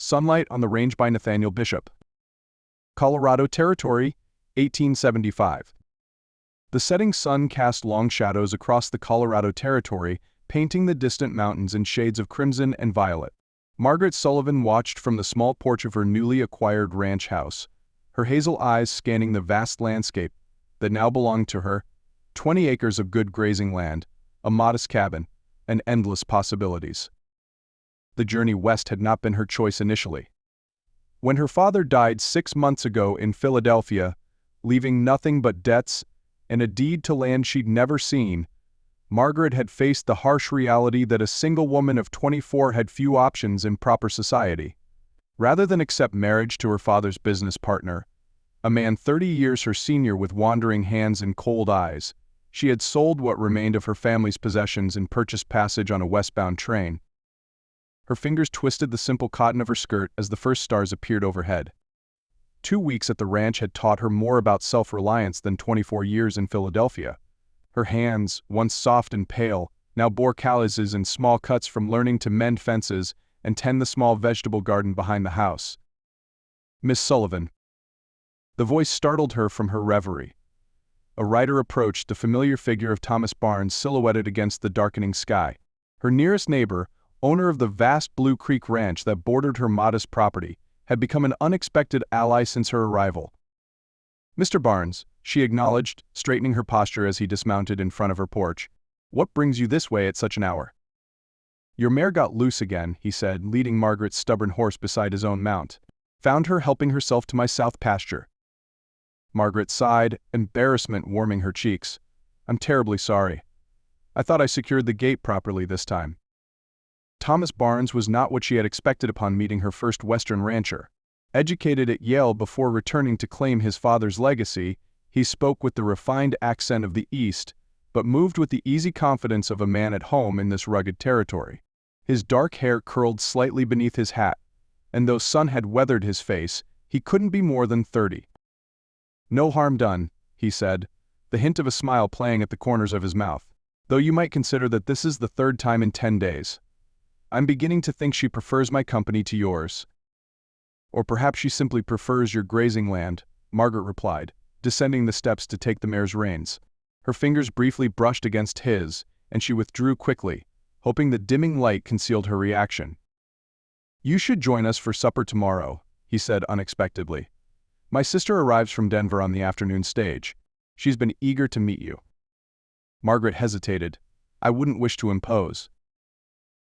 Sunlight on the Range by Nathaniel Bishop. Colorado Territory, 1875. The setting sun cast long shadows across the Colorado Territory, painting the distant mountains in shades of crimson and violet. Margaret Sullivan watched from the small porch of her newly acquired ranch house, her hazel eyes scanning the vast landscape that now belonged to her, 20 acres of good grazing land, a modest cabin, and endless possibilities. The journey west had not been her choice initially. When her father died 6 months ago in Philadelphia, leaving nothing but debts and a deed to land she'd never seen, Margaret had faced the harsh reality that a single woman of 24 had few options in proper society. Rather than accept marriage to her father's business partner, a man 30 years her senior with wandering hands and cold eyes, she had sold what remained of her family's possessions and purchased passage on a westbound train. Her fingers twisted the simple cotton of her skirt as the first stars appeared overhead. 2 weeks at the ranch had taught her more about self-reliance than 24 years in Philadelphia. Her hands, once soft and pale, now bore calluses and small cuts from learning to mend fences and tend the small vegetable garden behind the house. "Miss Sullivan." The voice startled her from her reverie. A rider approached, the familiar figure of Thomas Barnes silhouetted against the darkening sky. Her nearest neighbor, owner of the vast Blue Creek ranch that bordered her modest property, had become an unexpected ally since her arrival. "Mr. Barnes," she acknowledged, straightening her posture as he dismounted in front of her porch. "What brings you this way at such an hour?" "Your mare got loose again," he said, leading Margaret's stubborn horse beside his own mount. "Found her helping herself to my south pasture." Margaret sighed, embarrassment warming her cheeks. "I'm terribly sorry. I thought I secured the gate properly this time." Thomas Barnes was not what she had expected upon meeting her first Western rancher. Educated at Yale before returning to claim his father's legacy, he spoke with the refined accent of the East, but moved with the easy confidence of a man at home in this rugged territory. His dark hair curled slightly beneath his hat, and though sun had weathered his face, he couldn't be more than 30. "No harm done," he said, the hint of a smile playing at the corners of his mouth. "Though you might consider that this is the 3rd time in 10 days. I'm beginning to think she prefers my company to yours." "Or perhaps she simply prefers your grazing land," Margaret replied, descending the steps to take the mare's reins. Her fingers briefly brushed against his, and she withdrew quickly, hoping the dimming light concealed her reaction. "You should join us for supper tomorrow," he said unexpectedly. "My sister arrives from Denver on the afternoon stage. She's been eager to meet you." Margaret hesitated. "I wouldn't wish to impose."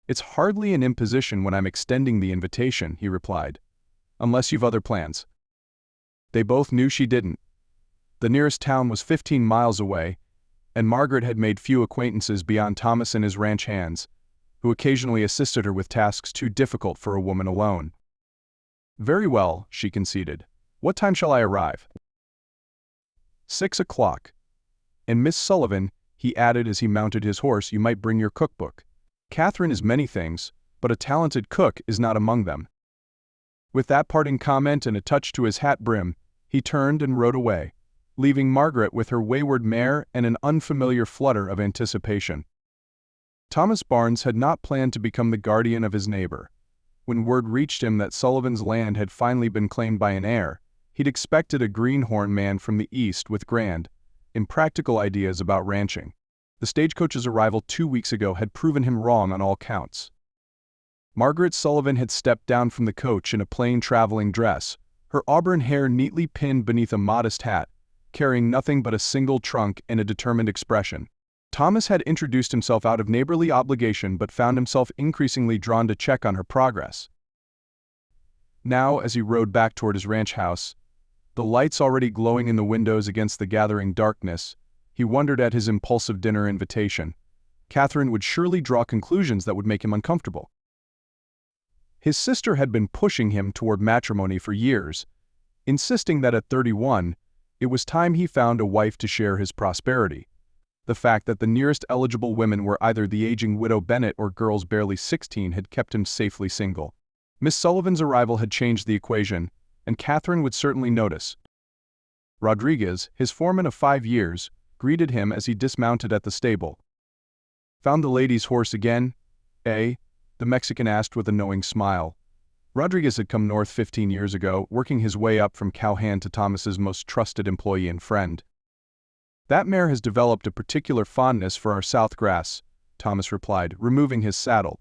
"It's hardly an imposition when I'm extending the invitation," he replied. "Unless you've other plans." They both knew she didn't. The nearest town was 15 miles away, and Margaret had made few acquaintances beyond Thomas and his ranch hands, who occasionally assisted her with tasks too difficult for a woman alone. "Very well," she conceded. "What time shall I arrive?" 6 o'clock. "And Miss Sullivan," he added as he mounted his horse, "you might bring your cookbook. Catherine is many things, but a talented cook is not among them." With that parting comment and a touch to his hat brim, he turned and rode away, leaving Margaret with her wayward mare and an unfamiliar flutter of anticipation. Thomas Barnes had not planned to become the guardian of his neighbor. When word reached him that Sullivan's land had finally been claimed by an heir, he'd expected a greenhorn man from the East with grand, impractical ideas about ranching. The stagecoach's arrival 2 weeks ago had proven him wrong on all counts. Margaret Sullivan had stepped down from the coach in a plain traveling dress, her auburn hair neatly pinned beneath a modest hat, carrying nothing but a single trunk and a determined expression. Thomas had introduced himself out of neighborly obligation but found himself increasingly drawn to check on her progress. Now, as he rode back toward his ranch house, the lights already glowing in the windows against the gathering darkness, he wondered at his impulsive dinner invitation. Catherine would surely draw conclusions that would make him uncomfortable. His sister had been pushing him toward matrimony for years, insisting that at 31, it was time he found a wife to share his prosperity. The fact that the nearest eligible women were either the aging widow Bennett or girls barely 16 had kept him safely single. Miss Sullivan's arrival had changed the equation, and Catherine would certainly notice. Rodriguez, his foreman of 5 years, greeted him as he dismounted at the stable. "Found the lady's horse again, eh?" the Mexican asked with a knowing smile. Rodriguez had come north 15 years ago, working his way up from cowhand to Thomas's most trusted employee and friend. "That mare has developed a particular fondness for our south grass," Thomas replied, removing his saddle.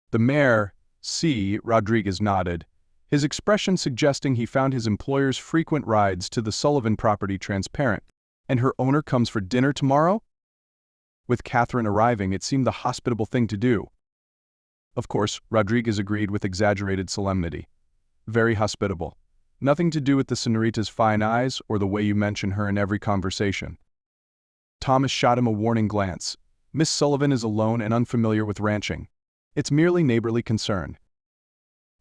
"The mare, see," Rodriguez nodded, his expression suggesting he found his employer's frequent rides to the Sullivan property transparent. "And her owner comes for dinner tomorrow?" With Catherine arriving, it seemed the hospitable thing to do. "Of course," Rodriguez agreed with exaggerated solemnity. "Very hospitable. Nothing to do with the señorita's fine eyes or the way you mention her in every conversation." Thomas shot him a warning glance. "Miss Sullivan is alone and unfamiliar with ranching. It's merely neighborly concern."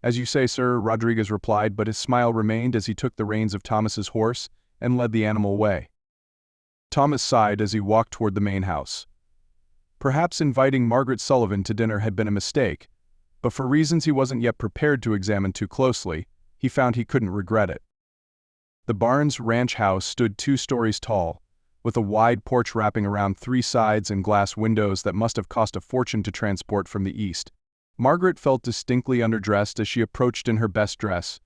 "As you say, sir," Rodriguez replied, but his smile remained as he took the reins of Thomas's horse and led the animal away. Thomas sighed as he walked toward the main house. Perhaps inviting Margaret Sullivan to dinner had been a mistake, but for reasons he wasn't yet prepared to examine too closely, he found he couldn't regret it. The Barnes ranch house stood 2 stories tall, with a wide porch wrapping around 3 sides and glass windows that must have cost a fortune to transport from the east. Margaret felt distinctly underdressed as she approached in her best dress,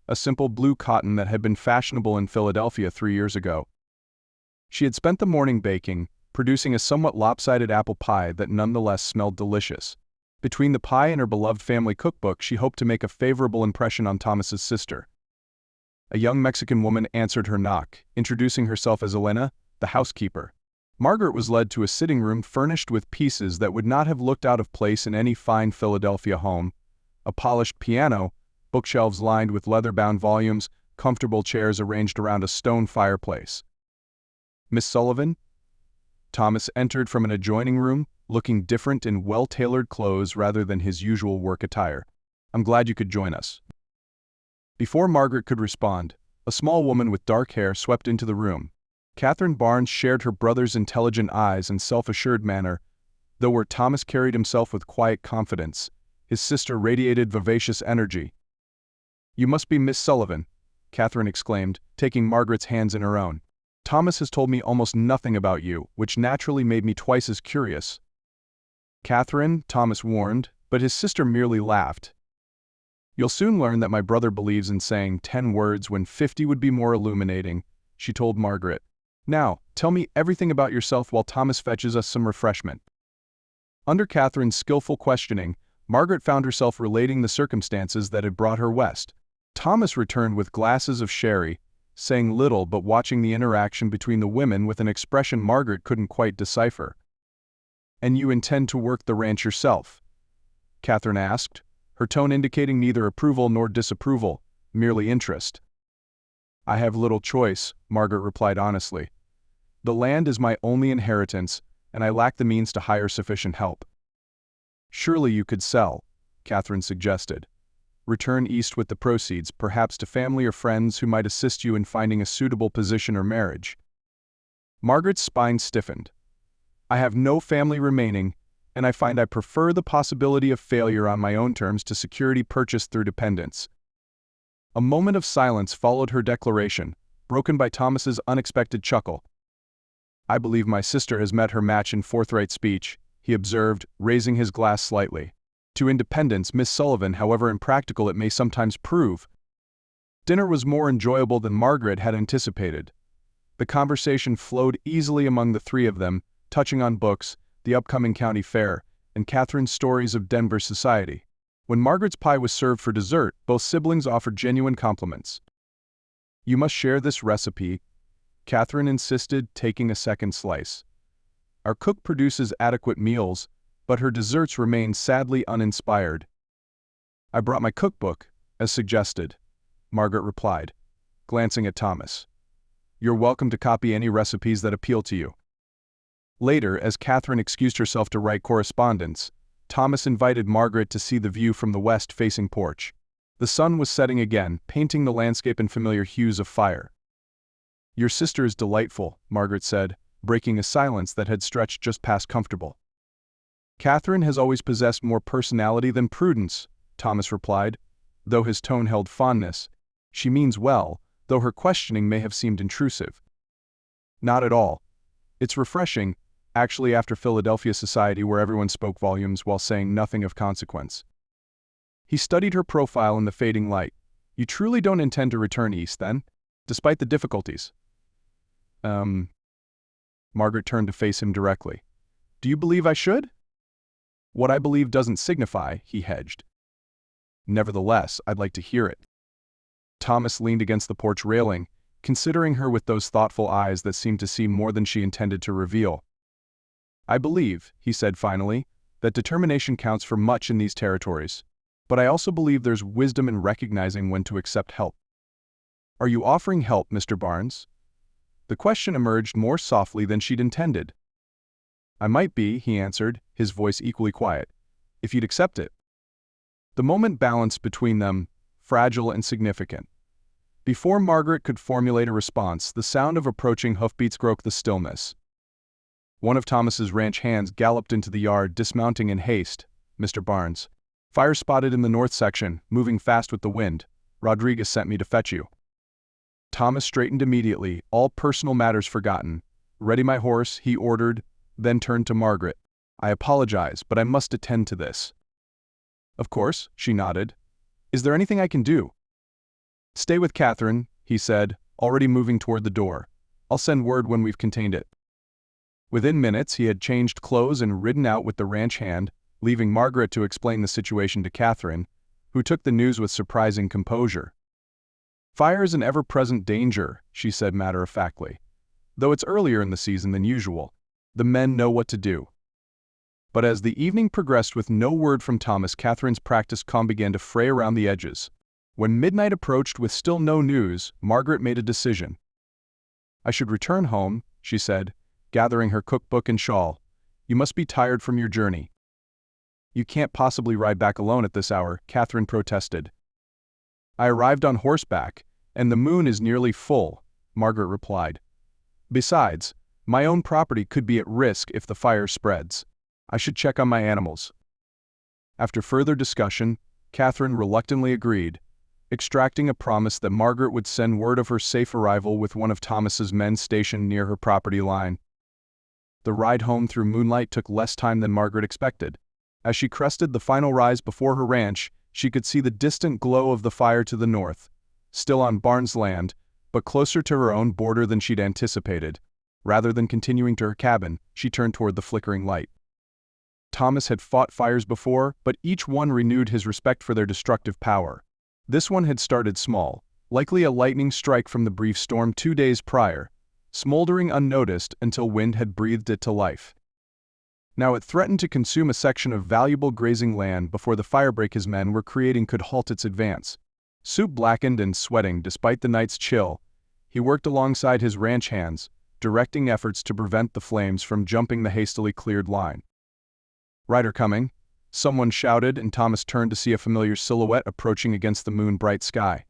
a simple blue cotton that had been fashionable in Philadelphia 3 years ago. She had spent the morning baking, producing a somewhat lopsided apple pie that nonetheless smelled delicious. Between the pie and her beloved family cookbook, she hoped to make a favorable impression on Thomas's sister. A young Mexican woman answered her knock, introducing herself as Elena, the housekeeper. Margaret was led to a sitting room furnished with pieces that would not have looked out of place in any fine Philadelphia home: a polished piano, bookshelves lined with leather-bound volumes, comfortable chairs arranged around a stone fireplace. "Miss Sullivan?" Thomas entered from an adjoining room, looking different in well-tailored clothes rather than his usual work attire. "I'm glad you could join us." Before Margaret could respond, a small woman with dark hair swept into the room. Catherine Barnes shared her brother's intelligent eyes and self-assured manner, though where Thomas carried himself with quiet confidence, his sister radiated vivacious energy. "You must be Miss Sullivan," Catherine exclaimed, taking Margaret's hands in her own. "Thomas has told me almost nothing about you, which naturally made me twice as curious." "Catherine," Thomas warned, but his sister merely laughed. "You'll soon learn that my brother believes in saying 10 words when 50 would be more illuminating," she told Margaret. "Now, tell me everything about yourself while Thomas fetches us some refreshment." Under Catherine's skillful questioning, Margaret found herself relating the circumstances that had brought her west. Thomas returned with glasses of sherry, saying little but watching the interaction between the women with an expression Margaret couldn't quite decipher. "And you intend to work the ranch yourself?" Catherine asked, her tone indicating neither approval nor disapproval, merely interest. "I have little choice," Margaret replied honestly. "The land is my only inheritance, and I lack the means to hire sufficient help." "Surely you could sell," Catherine suggested. "Return east with the proceeds, perhaps to family or friends who might assist you in finding a suitable position or marriage." Margaret's spine stiffened. "I have no family remaining, and I find I prefer the possibility of failure on my own terms to security purchased through dependence." A moment of silence followed her declaration, broken by Thomas's unexpected chuckle. "I believe my sister has met her match in forthright speech," he observed, raising his glass slightly. "To independence, Miss Sullivan, however impractical it may sometimes prove." Dinner was more enjoyable than Margaret had anticipated. The conversation flowed easily among the 3 of them, touching on books, the upcoming county fair, and Catherine's stories of Denver society. When Margaret's pie was served for dessert, both siblings offered genuine compliments. "You must share this recipe," Catherine insisted, taking a second slice. "Our cook produces adequate meals, but her desserts remain sadly uninspired." "I brought my cookbook, as suggested," Margaret replied, glancing at Thomas. "You're welcome to copy any recipes that appeal to you." Later, as Catherine excused herself to write correspondence, Thomas invited Margaret to see the view from the west-facing porch. The sun was setting again, painting the landscape in familiar hues of fire. "Your sister is delightful," Margaret said, breaking a silence that had stretched just past comfortable. "Catherine has always possessed more personality than prudence," Thomas replied, though his tone held fondness. "She means well, though her questioning may have seemed intrusive." "Not at all. It's refreshing, actually, after Philadelphia society where everyone spoke volumes while saying nothing of consequence." He studied her profile in the fading light. "You truly don't intend to return east, then? Despite the difficulties?" Margaret turned to face him directly. "Do you believe I should?" "What I believe doesn't signify," he hedged. "Nevertheless, I'd like to hear it." Thomas leaned against the porch railing, considering her with those thoughtful eyes that seemed to see more than she intended to reveal. "I believe," he said finally, "that determination counts for much in these territories. But I also believe there's wisdom in recognizing when to accept help." "Are you offering help, Mr. Barnes?" The question emerged more softly than she'd intended. "I might be," he answered, his voice equally quiet, "if you'd accept it." The moment balanced between them, fragile and significant. Before Margaret could formulate a response, the sound of approaching hoofbeats broke the stillness. One of Thomas's ranch hands galloped into the yard, dismounting in haste. "Mr. Barnes. Fire spotted in the north section, moving fast with the wind. Rodriguez sent me to fetch you." Thomas straightened immediately, all personal matters forgotten. "Ready my horse," he ordered, then turned to Margaret. "I apologize, but I must attend to this." "Of course," she nodded. "Is there anything I can do?" "Stay with Catherine," he said, already moving toward the door. "I'll send word when we've contained it." Within minutes, he had changed clothes and ridden out with the ranch hand, leaving Margaret to explain the situation to Catherine, who took the news with surprising composure. "Fire is an ever-present danger," she said matter-of-factly. "Though it's earlier in the season than usual, the men know what to do." But as the evening progressed with no word from Thomas, Catherine's practiced calm began to fray around the edges. When midnight approached with still no news, Margaret made a decision. "I should return home," she said, gathering her cookbook and shawl. "You must be tired from your journey." "You can't possibly ride back alone at this hour," Catherine protested. "I arrived on horseback, and the moon is nearly full," Margaret replied. "Besides, my own property could be at risk if the fire spreads. I should check on my animals." After further discussion, Catherine reluctantly agreed, extracting a promise that Margaret would send word of her safe arrival with one of Thomas's men stationed near her property line. The ride home through moonlight took less time than Margaret expected. As she crested the final rise before her ranch, she could see the distant glow of the fire to the north, still on Barnes' land, but closer to her own border than she'd anticipated. Rather than continuing to her cabin, she turned toward the flickering light. Thomas had fought fires before, but each one renewed his respect for their destructive power. This one had started small, likely a lightning strike from the brief storm 2 days prior, smoldering unnoticed until wind had breathed it to life. Now it threatened to consume a section of valuable grazing land before the firebreak his men were creating could halt its advance. Soup blackened and sweating despite the night's chill, he worked alongside his ranch hands, directing efforts to prevent the flames from jumping the hastily cleared line. "Rider coming," someone shouted, and Thomas turned to see a familiar silhouette approaching against the moon-bright sky.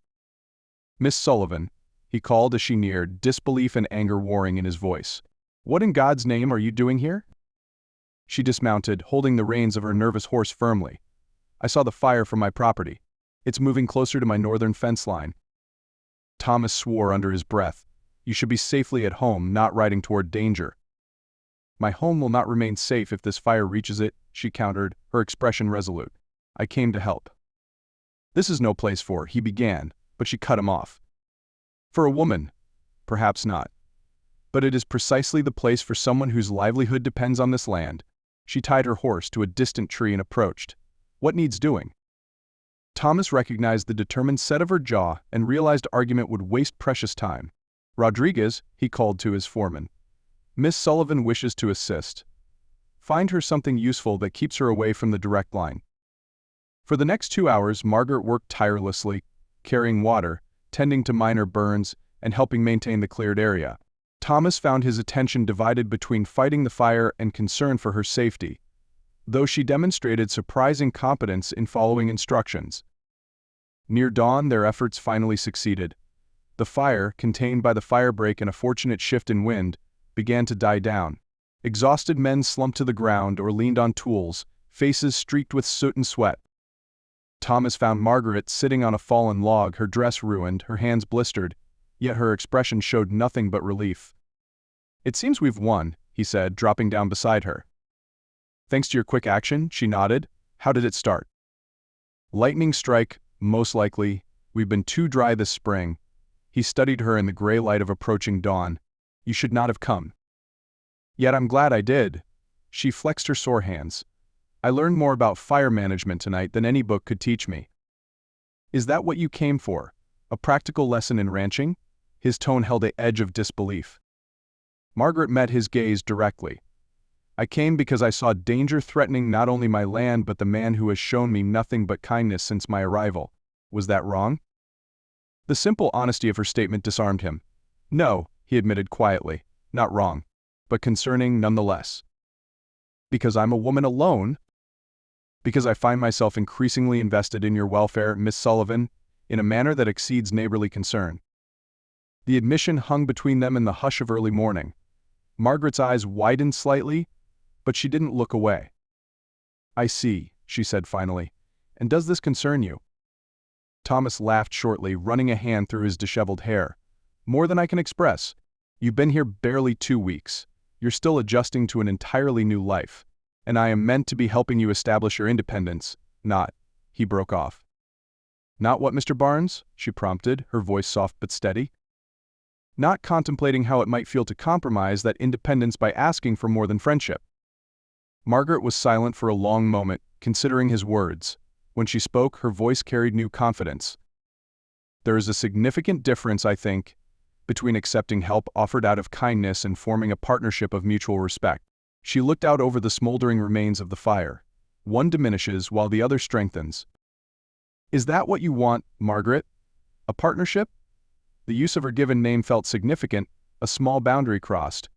"Miss Sullivan," he called as she neared, disbelief and anger warring in his voice. "What in God's name are you doing here?" She dismounted, holding the reins of her nervous horse firmly. "I saw the fire from my property. It's moving closer to my northern fence line." Thomas swore under his breath. "You should be safely at home, not riding toward danger." "My home will not remain safe if this fire reaches it," she countered, her expression resolute. "I came to help." "This is no place for," he began, but she cut him off. "For a woman, perhaps not. But it is precisely the place for someone whose livelihood depends on this land." She tied her horse to a distant tree and approached. "What needs doing?" Thomas recognized the determined set of her jaw and realized argument would waste precious time. "Rodriguez," he called to his foreman. "Miss Sullivan wishes to assist. Find her something useful that keeps her away from the direct line." For the next 2 hours, Margaret worked tirelessly, carrying water, tending to minor burns, and helping maintain the cleared area. Thomas found his attention divided between fighting the fire and concern for her safety, though she demonstrated surprising competence in following instructions. Near dawn, their efforts finally succeeded. The fire, contained by the firebreak and a fortunate shift in wind, began to die down. Exhausted men slumped to the ground or leaned on tools, faces streaked with soot and sweat. Thomas found Margaret sitting on a fallen log, her dress ruined, her hands blistered, yet her expression showed nothing but relief. "It seems we've won," he said, dropping down beside her. "Thanks to your quick action," she nodded. "How did it start?" Lightning strike, most likely. We've been too dry this spring. He studied her in the gray light of approaching dawn. You should not have come. Yet I'm glad I did. She flexed her sore hands. I learned more about fire management tonight than any book could teach me. Is that what you came for? A practical lesson in ranching? His tone held an edge of disbelief. Margaret met his gaze directly. I came because I saw danger threatening not only my land but the man who has shown me nothing but kindness since my arrival. Was that wrong? The simple honesty of her statement disarmed him. No, he admitted quietly, not wrong, but concerning nonetheless. Because I'm a woman alone? Because I find myself increasingly invested in your welfare, Miss Sullivan, in a manner that exceeds neighborly concern. The admission hung between them in the hush of early morning. Margaret's eyes widened slightly, but she didn't look away. I see, she said finally. And does this concern you? Thomas laughed shortly, running a hand through his disheveled hair. More than I can express. You've been here barely 2 weeks. You're still adjusting to an entirely new life. And I am meant to be helping you establish your independence, not— He broke off. Not what, Mr. Barnes? She prompted, her voice soft but steady. Not contemplating how it might feel to compromise that independence by asking for more than friendship. Margaret was silent for a long moment, considering his words. When she spoke, her voice carried new confidence. There is a significant difference, I think, between accepting help offered out of kindness and forming a partnership of mutual respect. She looked out over the smoldering remains of the fire. One diminishes while the other strengthens. Is that what you want, Margaret? A partnership? The use of her given name felt significant, a small boundary crossed.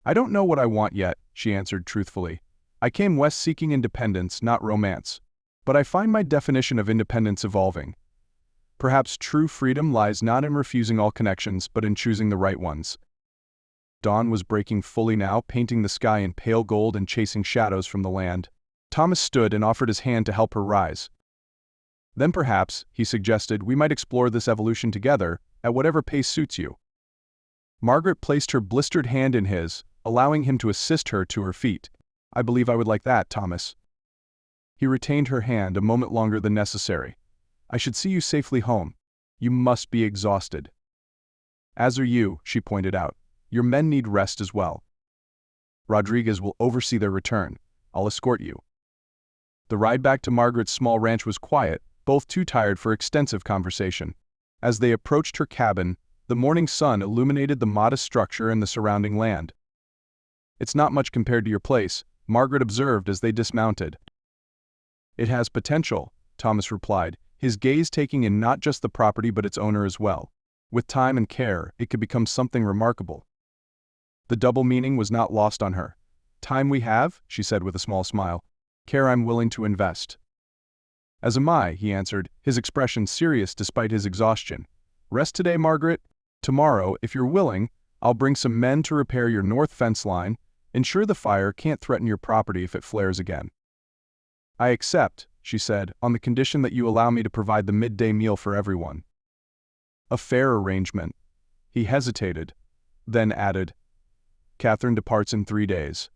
I don't know what I want yet, she answered truthfully. I came west seeking independence, not romance. But I find my definition of independence evolving. Perhaps true freedom lies not in refusing all connections, but in choosing the right ones. Dawn was breaking fully now, painting the sky in pale gold and chasing shadows from the land. Thomas stood and offered his hand to help her rise. Then perhaps, he suggested, we might explore this evolution together, at whatever pace suits you. Margaret placed her blistered hand in his, allowing him to assist her to her feet. I believe I would like that, Thomas. He retained her hand a moment longer than necessary. I should see you safely home. You must be exhausted. As are you, she pointed out. Your men need rest as well. Rodriguez will oversee their return. I'll escort you. The ride back to Margaret's small ranch was quiet, both too tired for extensive conversation. As they approached her cabin, the morning sun illuminated the modest structure and the surrounding land. It's not much compared to your place, Margaret observed as they dismounted. It has potential, Thomas replied, his gaze taking in not just the property but its owner as well. With time and care, it could become something remarkable. The double meaning was not lost on her. Time we have, she said with a small smile. Care I'm willing to invest. As am I, he answered, his expression serious despite his exhaustion. Rest today, Margaret. Tomorrow, if you're willing, I'll bring some men to repair your north fence line. Ensure the fire can't threaten your property if it flares again. I accept, she said, on the condition that you allow me to provide the midday meal for everyone. A fair arrangement. He hesitated, then added, Catherine departs in 3 days.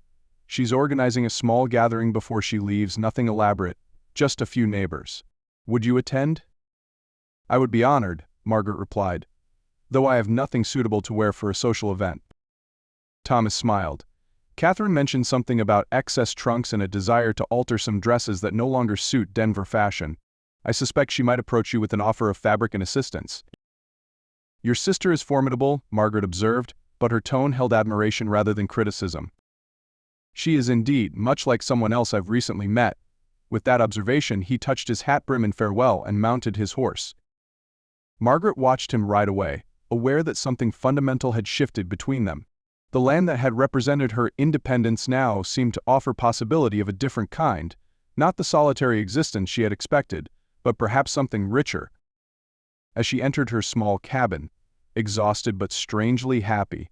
She's organizing a small gathering before she leaves, nothing elaborate, just a few neighbors. Would you attend? I would be honored, Margaret replied, though I have nothing suitable to wear for a social event. Thomas smiled. Catherine mentioned something about excess trunks and a desire to alter some dresses that no longer suit Denver fashion. I suspect she might approach you with an offer of fabric and assistance. Your sister is formidable, Margaret observed, but her tone held admiration rather than criticism. She is indeed much like someone else I've recently met. With that observation, he touched his hat brim in farewell and mounted his horse. Margaret watched him ride away, aware that something fundamental had shifted between them. The land that had represented her independence now seemed to offer possibility of a different kind, not the solitary existence she had expected, but perhaps something richer. As she entered her small cabin, exhausted but strangely happy,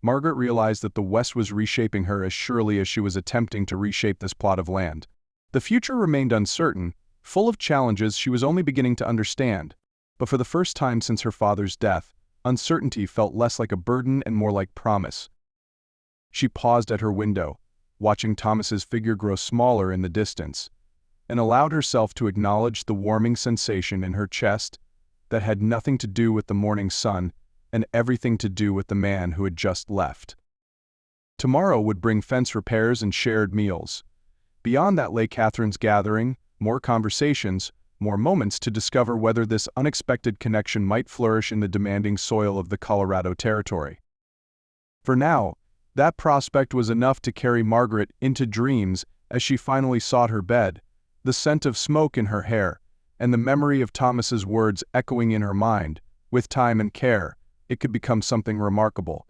Margaret realized that the West was reshaping her as surely as she was attempting to reshape this plot of land. The future remained uncertain, full of challenges she was only beginning to understand, but for the first time since her father's death, uncertainty felt less like a burden and more like promise. She paused at her window, watching Thomas's figure grow smaller in the distance. and allowed herself to acknowledge the warming sensation in her chest that had nothing to do with the morning sun and everything to do with the man who had just left. Tomorrow would bring fence repairs and shared meals. Beyond that lay Catherine's gathering, more conversations, more moments to discover whether this unexpected connection might flourish in the demanding soil of the Colorado Territory. For now, that prospect was enough to carry Margaret into dreams as she finally sought her bed, the scent of smoke in her hair, and the memory of Thomas's words echoing in her mind. With time and care, it could become something remarkable.